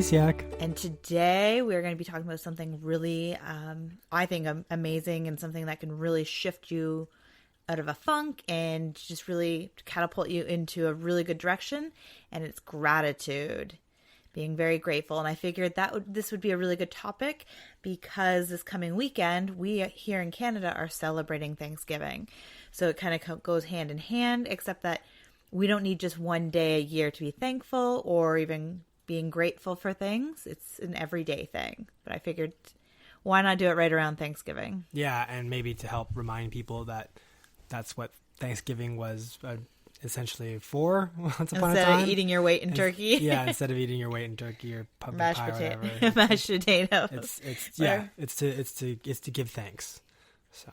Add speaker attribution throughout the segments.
Speaker 1: Siak.
Speaker 2: And today we're going to be talking about something really, I think, amazing, and something that can really shift you out of a funk and just really catapult you into a really good direction. And it's gratitude, being very grateful. And I figured this would be a really good topic because this coming weekend, we here in Canada are celebrating Thanksgiving. So it kind of goes hand in hand, except that we don't need just one day a year to be thankful or even being grateful for things. It's an everyday thing. But I figured, why not do it right around Thanksgiving?
Speaker 1: Yeah, and maybe to help remind people that that's what Thanksgiving was essentially for once upon a time.
Speaker 2: Instead of eating your weight in turkey.
Speaker 1: Yeah, instead of eating your weight in turkey or pumpkin pie or whatever.
Speaker 2: Mashed potatoes.
Speaker 1: It's to give thanks. So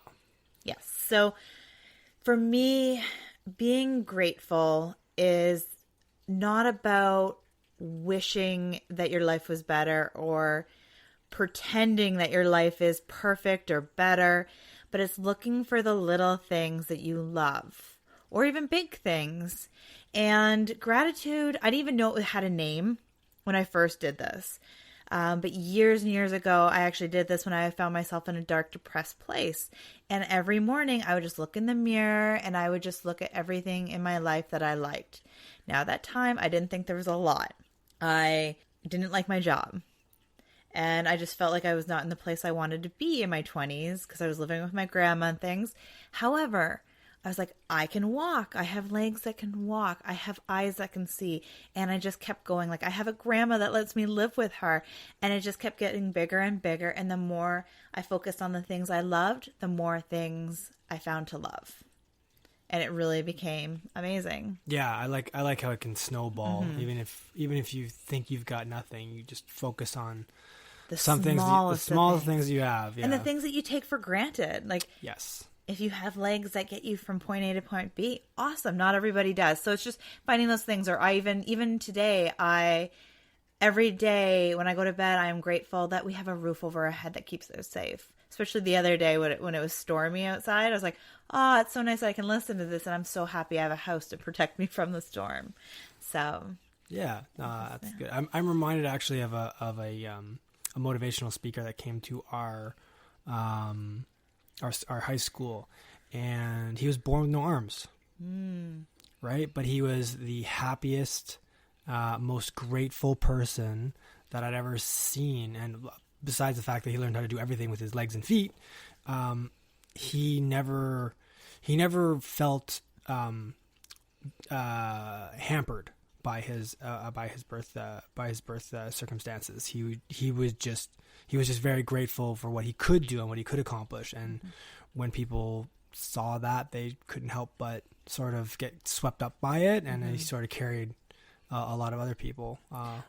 Speaker 2: yes. So for me, being grateful is not about wishing that your life was better or pretending that your life is perfect or better, but it's looking for the little things that you love or even big things. And gratitude, I didn't even know it had a name when I first did this. But years and years ago, I actually did this when I found myself in a dark, depressed place. And every morning I would just look in the mirror and I would just look at everything in my life that I liked. Now, at that time, I didn't think there was a lot. I didn't like my job. And I just felt like I was not in the place I wanted to be in my 20s because I was living with my grandma and things. However, I was like, I can walk. I have legs that can walk. I have eyes that can see. And I just kept going. Like, I have a grandma that lets me live with her. And it just kept getting bigger and bigger. And the more I focused on the things I loved, the more things I found to love. And it really became amazing.
Speaker 1: yeah, I like how it can snowball. Even if you think you've got nothing, you just focus on the smallest things you have. Yeah.
Speaker 2: And the things that you take for granted. Like,
Speaker 1: yes.
Speaker 2: If you have legs that get you from point A to point B, awesome. Not everybody does. So it's just finding those things. Or even today, every day when I go to bed, I am grateful that we have a roof over our head that keeps us safe. Especially the other day when it was stormy outside, I was like, oh, it's so nice that I can listen to this. And I'm so happy I have a house to protect me from the storm. So
Speaker 1: yeah, that's good. I'm reminded actually of a motivational speaker that came to our high school, and he was born with no arms, right? But he was the happiest, most grateful person that I'd ever seen. And besides the fact that he learned how to do everything with his legs and feet, he never felt hampered by his birth circumstances. He was just very grateful for what he could do and what he could accomplish. And when people saw that, they couldn't help but sort of get swept up by it. And he sort of carried a lot of other people,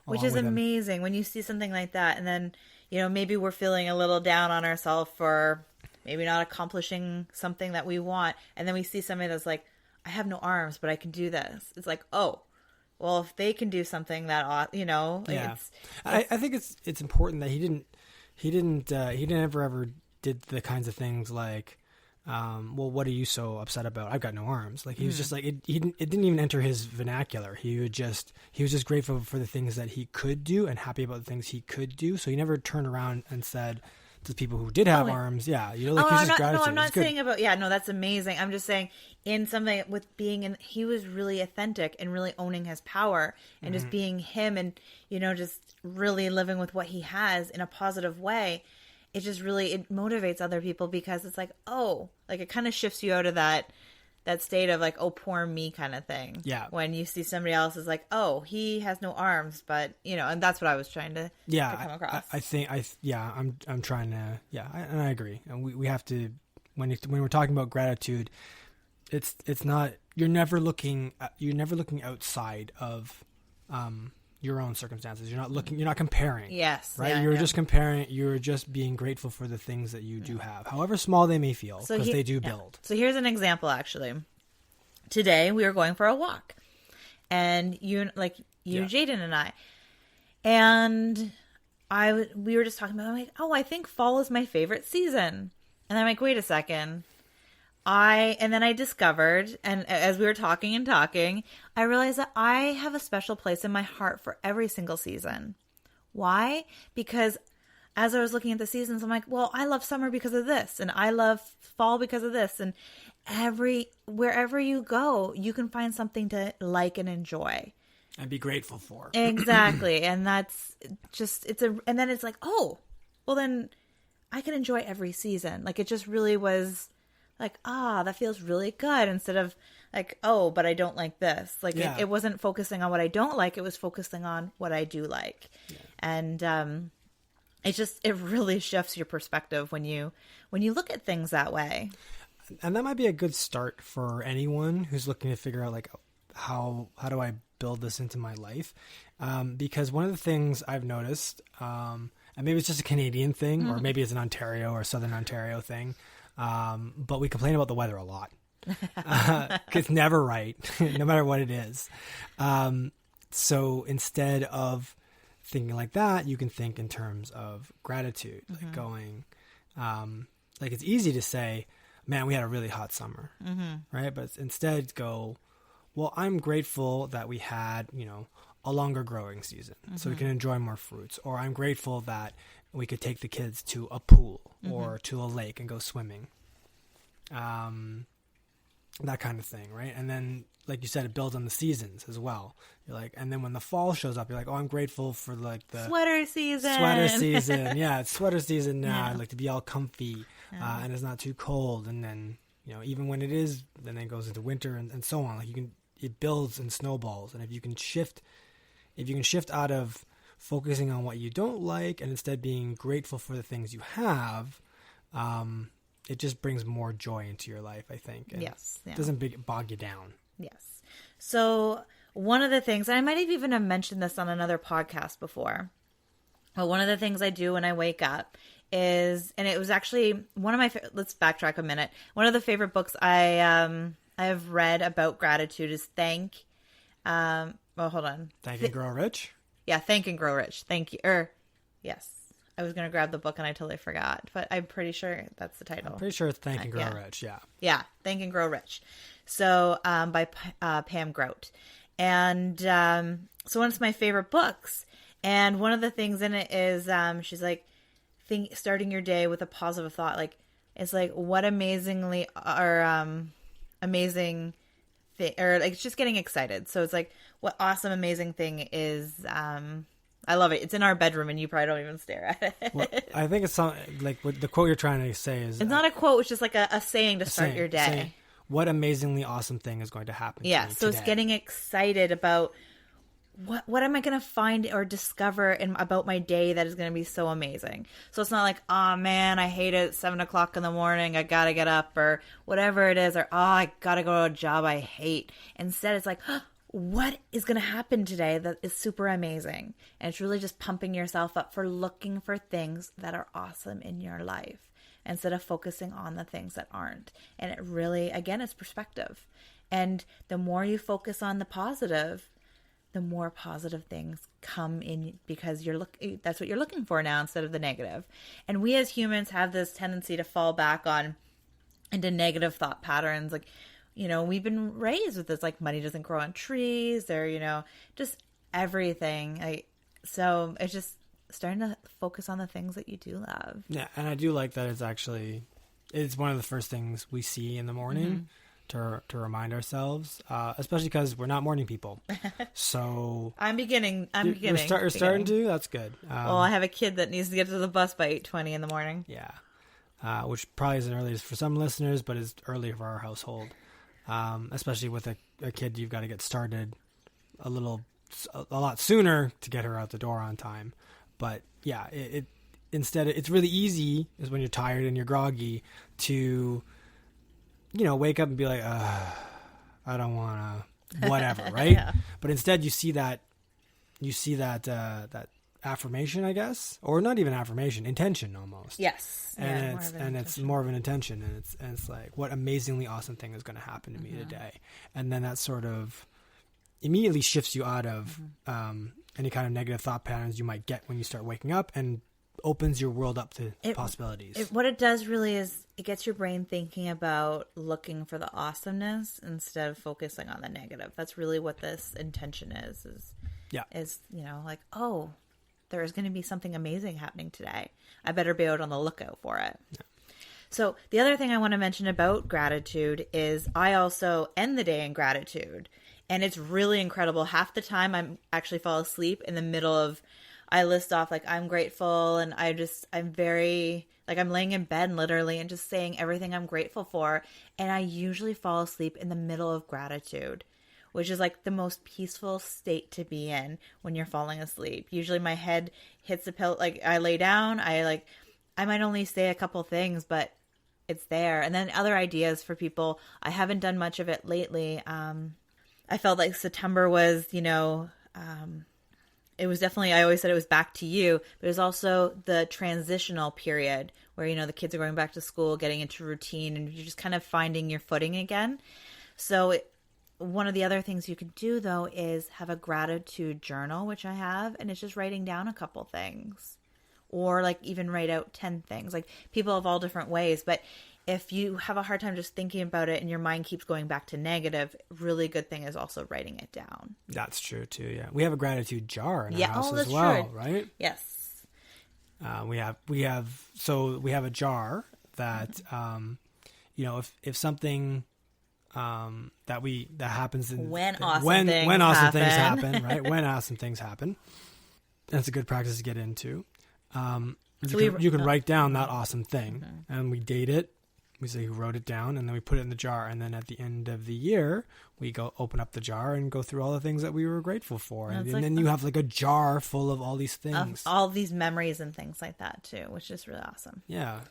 Speaker 2: which is amazing when you see something like that. And then, maybe we're feeling a little down on ourselves for maybe not accomplishing something that we want. And then we see somebody that's like, I have no arms, but I can do this. It's like, oh, well, if they can do something that,
Speaker 1: yeah. I think it's important that he didn't ever did the kinds of things like, well, what are you so upset about? I've got no arms. Like, he was just like, it didn't even enter his vernacular. He was just grateful for the things that he could do and happy about the things he could do. So he never turned around and said to people who did have arms, he's just gratitude.
Speaker 2: No, I'm not saying that's amazing. I'm just saying in something with he was really authentic and really owning his power and just being him and, just really living with what he has in a positive way. It just really, it motivates other people because it's like, oh, like it kind of shifts you out of that state of like, oh, poor me kind of thing.
Speaker 1: Yeah.
Speaker 2: When you see somebody else is like, oh, he has no arms, but and that's what I was trying to come across.
Speaker 1: I'm trying to, and I agree. And we have to, when we're talking about gratitude, it's not, you're never looking outside of, your own circumstances. You're not comparing.
Speaker 2: Yes.
Speaker 1: Right?
Speaker 2: Yeah,
Speaker 1: you're just comparing, you're just being grateful for the things that you do have, however small they may feel, because they do build.
Speaker 2: So here's an example, actually. Today we were going for a walk, and Jaden and I, and we were just talking about, I'm like, oh, I think fall is my favorite season. And I'm like, wait a second. And then I discovered, and as we were talking, I realized that I have a special place in my heart for every single season. Why? Because as I was looking at the seasons, I'm like, well, I love summer because of this, and I love fall because of this, and wherever you go, you can find something to like and enjoy
Speaker 1: and be grateful for.
Speaker 2: Exactly. And that's just, and then it's like, oh, well then I can enjoy every season. Like, it just really was like, that feels really good, instead of like, oh, but I don't like this. Like, it wasn't focusing on what I don't like. It was focusing on what I do like. Yeah. And, it really shifts your perspective when you look at things that way.
Speaker 1: And that might be a good start for anyone who's looking to figure out, like, how do I build this into my life? Because one of the things I've noticed, and maybe it's just a Canadian thing, or maybe it's an Ontario or Southern Ontario thing, but we complain about the weather a lot. It's never right, no matter what it is. So instead of thinking like that, you can think in terms of gratitude, like going, like, it's easy to say, man, we had a really hot summer, right? But instead go, well, I'm grateful that we had, a longer growing season so we can enjoy more fruits. Or I'm grateful that we could take the kids to a pool or to a lake and go swimming. That kind of thing, right? And then, like you said, it builds on the seasons as well. You're like, and then when the fall shows up, you're like, oh, I'm grateful for, like, the
Speaker 2: sweater season.
Speaker 1: Yeah, it's sweater season now. I'd like to be all comfy, and it's not too cold. And then, even when it is, then it goes into winter and so on. Like, it builds and snowballs. And if you can shift out of focusing on what you don't like and instead being grateful for the things you have, it just brings more joy into your life, I think. And
Speaker 2: yes. Yeah.
Speaker 1: It doesn't bog you down.
Speaker 2: Yes. So one of the things, and I might have even mentioned this on another podcast before, but one of the things I do when I wake up is, and it was actually one of my, let's backtrack a minute. One of the favorite books I have read about gratitude is Think and Grow Rich? Yeah, Think and Grow Rich. Thank you. Yes. I was going to grab the book and I totally forgot, but I'm pretty sure that's the title.
Speaker 1: I'm pretty sure it's Think and Grow Rich, yeah.
Speaker 2: Yeah, Think and Grow Rich. So, by Pam Grout. And so one of my favorite books. And one of the things in it is she's like, starting your day with a positive thought. Like, it's like, what amazing thing, or like just getting excited. So it's like, what awesome, amazing thing is, I love it. It's in our bedroom and you probably don't even stare at it.
Speaker 1: Well, I think it's like what the quote you're trying to say is...
Speaker 2: It's not a quote. It's just like a saying to start your day.
Speaker 1: Saying, what amazingly awesome thing is going to happen to me
Speaker 2: so
Speaker 1: today? It's
Speaker 2: getting excited about what am I going to find or discover about my day that is going to be so amazing. So it's not like, oh man, I hate it. 7:00 in the morning. I got to get up, or whatever it is. Or, I got to go to a job I hate. Instead, it's like, what is going to happen today that is super amazing? And it's really just pumping yourself up for looking for things that are awesome in your life instead of focusing on the things that aren't. And it really, again, it's perspective. And the more you focus on the positive, the more positive things come in, because that's what you're looking for now instead of the negative. And we as humans have this tendency to fall back into negative thought patterns. Like, we've been raised with this, like, money doesn't grow on trees, or, just everything. So it's just starting to focus on the things that you do love. Yeah.
Speaker 1: And I do like that it's one of the first things we see in the morning to remind ourselves, especially because we're not morning people. So
Speaker 2: I'm beginning.
Speaker 1: You're starting to? That's good.
Speaker 2: Well, I have a kid that needs to get to the bus by 8:20 in the morning.
Speaker 1: Yeah. Which probably isn't early for some listeners, but is early for our household. Especially with a kid, you've got to get started a lot sooner to get her out the door on time. But yeah, it's really easy is when you're tired and you're groggy to, wake up and be like, I don't want to, whatever, right? Yeah. But instead you see that affirmation, I guess, or not even affirmation, intention almost.
Speaker 2: Yes.
Speaker 1: And it's more of an intention, and it's like, what amazingly awesome thing is going to happen to me today? And then that sort of immediately shifts you out of any kind of negative thought patterns you might get when you start waking up, and opens your world up to possibilities.
Speaker 2: What it does really is it gets your brain thinking about looking for the awesomeness instead of focusing on the negative. That's really what this intention is like, oh, there is going to be something amazing happening today. I better be out on the lookout for it. Yeah. So the other thing I want to mention about gratitude is I also end the day in gratitude. And it's really incredible. Half the time I'm actually fall asleep in the middle of, I list off like I'm grateful, and I'm very, like I'm laying in bed literally and just saying everything I'm grateful for. And I usually fall asleep in the middle of gratitude, which is like the most peaceful state to be in when you're falling asleep. Usually my head hits the pillow, like I lay down, I might only say a couple things, but it's there. And then other ideas for people. I haven't done much of it lately. I felt like September was, it was definitely, I always said it was back to you, but it was also the transitional period where, the kids are going back to school, getting into routine, and you're just kind of finding your footing again. So one of the other things you can do, though, is have a gratitude journal, which I have, and it's just writing down a couple things, or like even write out 10 things. Like people have all different ways, but if you have a hard time just thinking about it and your mind keeps going back to negative, really good thing is also writing it down.
Speaker 1: That's true too. Yeah, we have a gratitude jar in our house as
Speaker 2: that's
Speaker 1: well,
Speaker 2: true.
Speaker 1: Right?
Speaker 2: Yes.
Speaker 1: We have a jar that if something that happens
Speaker 2: when
Speaker 1: awesome things happen, right? When awesome things happen, that's a good practice to get into. You can write down that awesome thing, and we date it. We say who wrote it down, and then we put it in the jar. And then at the end of the year, we go open up the jar and go through all the things that we were grateful for. And then you have like a jar full of all these things.
Speaker 2: All these memories and things like that too, which is really awesome.
Speaker 1: Yeah.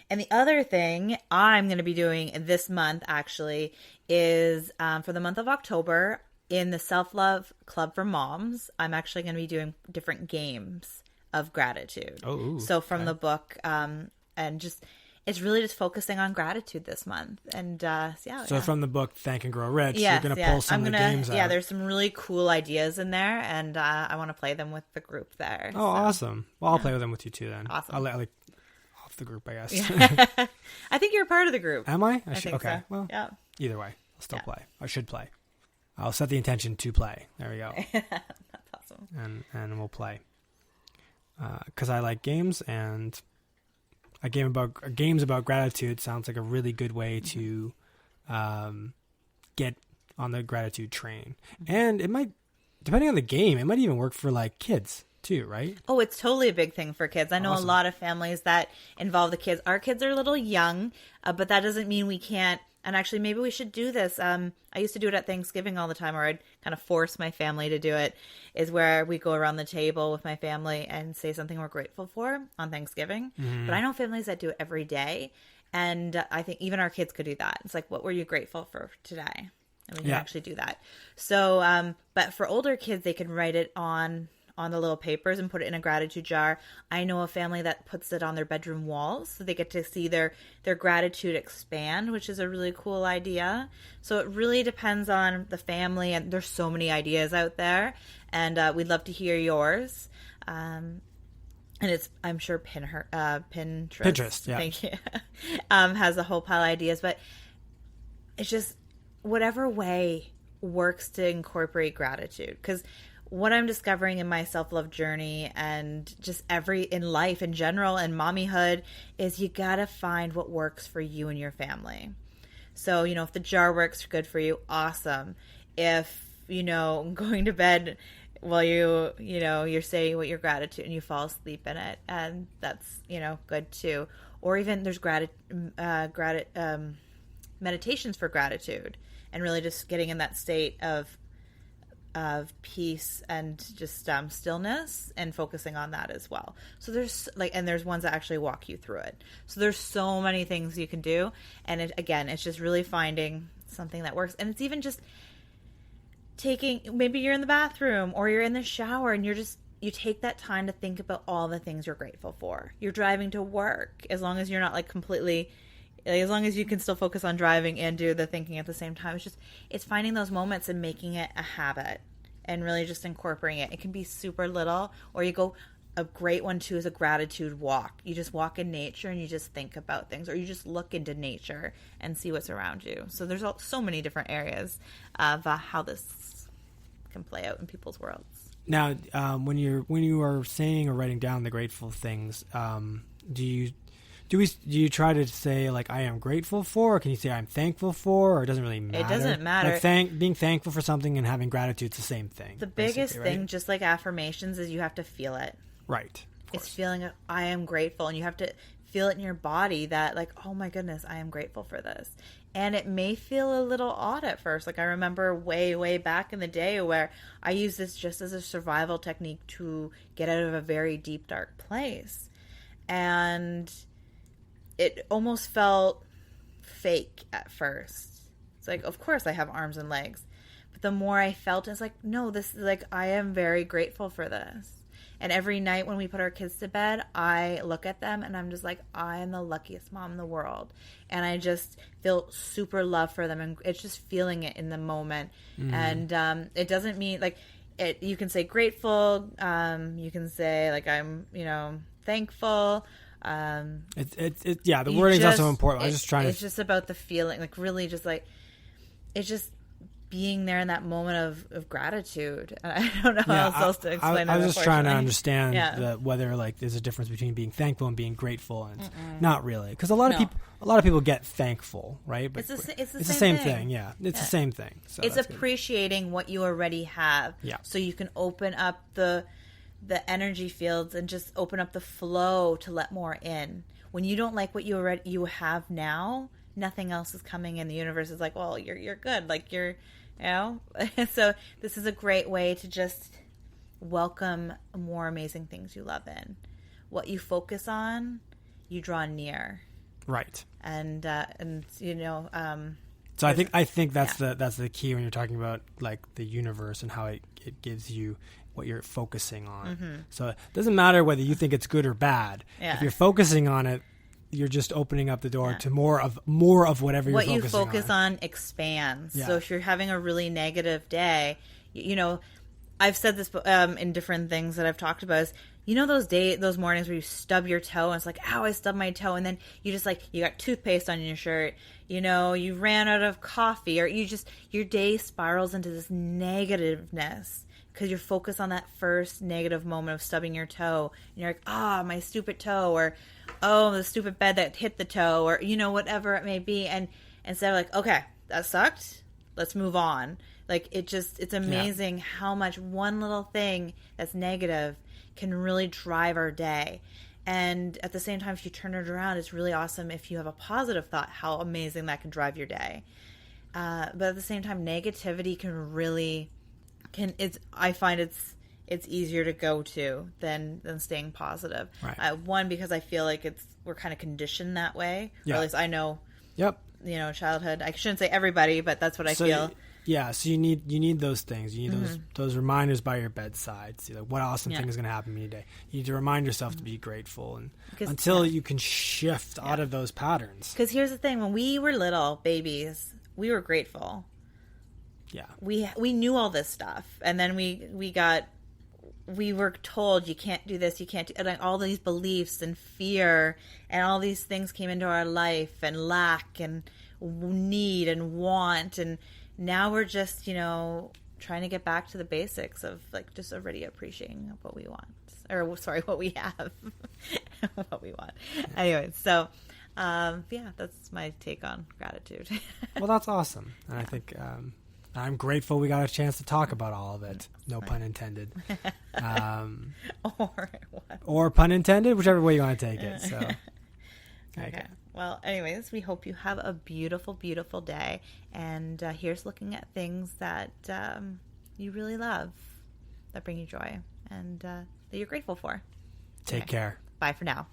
Speaker 2: And the other thing I'm going to be doing this month actually is for the month of October in the Self-Love Club for Moms, I'm actually going to be doing different games of gratitude. So from the book, and just it's really just focusing on gratitude this month. And
Speaker 1: from the book Thank and Grow Rich, you're going to pull some of the games out.
Speaker 2: Yeah, there's some really cool ideas in there, and I want to play them with the group there.
Speaker 1: Awesome. Well, I'll play with them with you too then.
Speaker 2: Awesome.
Speaker 1: I'll let off the group, I guess.
Speaker 2: Yeah. I think you're part of the group.
Speaker 1: Am I?
Speaker 2: I think
Speaker 1: okay.
Speaker 2: So.
Speaker 1: Well,
Speaker 2: yeah.
Speaker 1: Either way, I'll still play. I should play. I'll set the intention to play. There we go.
Speaker 2: That's awesome.
Speaker 1: And we'll play. Because I like games, and games about gratitude sounds like a really good way to get on the gratitude train. And it might, depending on the game, it might even work for like kids too, right?
Speaker 2: Oh, it's totally a big thing for kids. I know a lot of families that involve the kids. Our kids are a little young, but that doesn't mean we can't. And actually, maybe we should do this. I used to do it at Thanksgiving all the time, or I'd kind of force my family to do it, is where we go around the table with my family and say something we're grateful for on Thanksgiving. Mm-hmm. But I know families that do it every day. And I think even our kids could do that. It's like, what were you grateful for today? And we can actually do that. So, but for older kids, they can write it on the little papers and put it in a gratitude jar. I know a family that puts it on their bedroom walls so they get to see their gratitude expand, which is a really cool idea. So it really depends on the family, and there's so many ideas out there, and we'd love to hear yours. And it's, I'm sure Pinterest,
Speaker 1: yeah.
Speaker 2: Thank you, has a whole pile of ideas, but it's just whatever way works to incorporate gratitude. Because what I'm discovering in my self-love journey, and just in life in general and mommyhood, is you gotta find what works for you and your family. So, if the jar works good for you, awesome. If, going to bed while you're saying what your gratitude and you fall asleep in it, and that's, good too. Or even there's meditations for gratitude, and really just getting in that state of peace and just stillness, and focusing on that as well. So there's there's ones that actually walk you through it. So there's so many things you can do, and it's just really finding something that works. And it's even just maybe you're in the bathroom or you're in the shower, and you take that time to think about all the things you're grateful for. You're driving to work, as long as you're not as long as you can still focus on driving and do the thinking at the same time. It's finding those moments and making it a habit, and really just incorporating it. It can be super little, or a great one too is a gratitude walk. You just walk in nature and you just think about things, or you just look into nature and see what's around you. So there's so many different areas of how this can play out in people's worlds.
Speaker 1: Now, when you are saying or writing down the grateful things, do you try to say like I am grateful for, or can you say I'm thankful for, or it doesn't really matter?
Speaker 2: It doesn't matter.
Speaker 1: Like being thankful for something and having gratitude, it's the same thing.
Speaker 2: The biggest thing,
Speaker 1: right?
Speaker 2: just like affirmations, is you have to feel it.
Speaker 1: Right.
Speaker 2: It's feeling I am grateful, and you have to feel it in your body that like, oh my goodness, I am grateful for this. And it may feel a little odd at first. Like I remember way back in the day where I used this just as a survival technique to get out of a very deep, dark place. And it almost felt fake at first. It's like, of course I have arms and legs. But the more I felt, it's like, no, this is like, I am very grateful for this. And every night when we put our kids to bed, I look at them and I'm just like, I am the luckiest mom in the world. And I just feel super love for them. And it's just feeling it in the moment. And it doesn't mean like it. You can say grateful. You can say like I'm, thankful.
Speaker 1: The wording is not so important. I'm just trying to.
Speaker 2: It's just about the feeling, like really just like, it's just being there in that moment of gratitude. I don't know how else to explain it.
Speaker 1: I was just trying to understand whether like there's a difference between being thankful and being grateful, and not really, because a lot of people get thankful, right? But
Speaker 2: it's the
Speaker 1: same thing. Yeah, it's the same thing. So
Speaker 2: it's appreciating what you already have.
Speaker 1: Yeah.
Speaker 2: So you can open up the energy fields and just open up the flow to let more in. When you don't like what you have now, nothing else is coming in. The universe is like, well, you're good. Like so this is a great way to just welcome more amazing things you love in. What you focus on, you draw near.
Speaker 1: Right.
Speaker 2: And
Speaker 1: so I think that's the key when you're talking about like the universe and how it gives you what you're focusing on. So it doesn't matter whether you think it's good or bad. Yeah. If you're focusing on it, you're just opening up the door to more of whatever you're focusing on. What you focus
Speaker 2: on expands. Yeah. So if you're having a really negative day, I've said this in different things that I've talked about is, those mornings where you stub your toe and it's like, ow, I stubbed my toe. And then you just like, you got toothpaste on your shirt, you ran out of coffee, or your day spirals into this negativeness because you're focused on that first negative moment of stubbing your toe. And you're like, my stupid toe, or, oh, the stupid bed that hit the toe, or, whatever it may be. And instead of like, okay, that sucked, let's move on. Like, it's amazing how much one little thing that's negative can really drive our day. And at the same time, if you turn it around, it's really awesome if you have a positive thought, how amazing that can drive your day. But at the same time, negativity I find it's easier to go to than staying positive.
Speaker 1: Right.
Speaker 2: One, because I feel like we're kind of conditioned that way.
Speaker 1: Yeah.
Speaker 2: Or at least I know.
Speaker 1: Yep.
Speaker 2: Childhood. I shouldn't say everybody, but that's what I feel.
Speaker 1: So you need those things. You need those reminders by your bedside. See, like, what awesome thing is going to happen to me today. You need to remind yourself to be grateful, and until you can shift out of those patterns.
Speaker 2: Because here's the thing: when we were little babies, we were grateful.
Speaker 1: Yeah,
Speaker 2: we knew all this stuff, and then we were told you can't do this, you can't do, and like, all these beliefs and fear and all these things came into our life, and lack and need and want, and now we're just trying to get back to the basics of like just already appreciating what we want, or sorry, what we have, what we want. Anyway, so that's my take on gratitude.
Speaker 1: Well, that's awesome, and I think. I'm grateful we got a chance to talk about all of it. No pun intended. Or pun intended, whichever way you want to take it. So,
Speaker 2: okay. Well, anyways, we hope you have a beautiful, beautiful day. And here's looking at things that you really love, that bring you joy, and that you're grateful for.
Speaker 1: Take care.
Speaker 2: Bye for now.